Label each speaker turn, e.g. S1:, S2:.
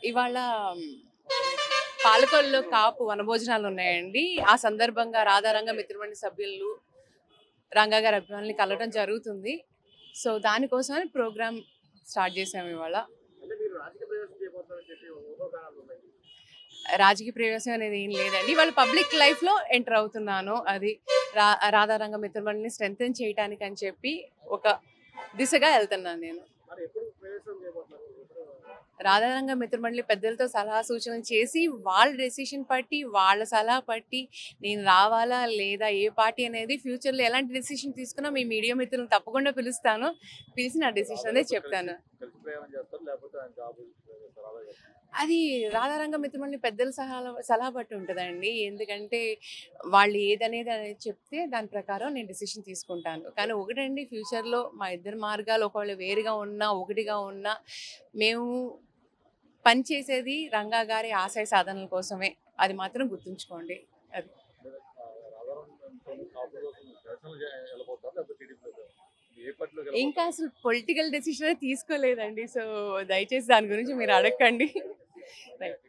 S1: ఇవాళ పాలకొల్లులో కాపు వనభోజనాలు ఉన్నాయండి. ఆ సందర్భంగా రాధారంగ మిత్రమండలి సభ్యులు రంగా గారి అభిమానుల్ని కలవడం జరుగుతుంది. సో దానికోసమని ప్రోగ్రామ్ స్టార్ట్ చేసాము ఇవాళ. రాజకీయ ప్రవేశం అనేది ఏం లేదండి. ఇవాళ పబ్లిక్ లైఫ్‌లో ఎంటర్ అవుతున్నాను. అది రాధారంగ మిత్రమండలిని స్ట్రెంథెన్ చేయటానికి అని చెప్పి ఒక దిశగా వెళ్తున్నాను నేను. రాధారంగ మిత్రమండలి పెద్దలతో సలహా సూచనలు చేసి వాళ్ళ డెసిషన్ పట్టి వాళ్ళ సలహా పట్టి నేను రావాలా లేదా ఏ పార్టీ అనేది ఫ్యూచర్లో ఎలాంటి డెసిషన్ తీసుకున్నా మీ మీడియా మిత్రులను తప్పకుండా పిలుస్తాను. పిలిచి నా డెసిషన్ అనేది చెప్తాను. అది రాధారంగ మిత్రమండలి పెద్దల సలహా బట్టి ఉంటుందండి. ఎందుకంటే వాళ్ళు ఏదనేది చెప్తే దాని ప్రకారం నేను డెసిషన్ తీసుకుంటాను. కానీ ఒకటండి, ఫ్యూచర్లో మా ఇద్దరి మార్గాలు ఒకవేళ వేరుగా ఉన్నా ఒకటిగా ఉన్నా మేము పనిచేసేది రంగా గారి ఆశయ సాధనల కోసమే. అది మాత్రం గుర్తుంచుకోండి. అది. ఇంకా అసలు పొలిటికల్ డెసిషన్ తీసుకోలేదండి. సో దయచేసి దాని గురించి మీరు అడగకండి. రైట్.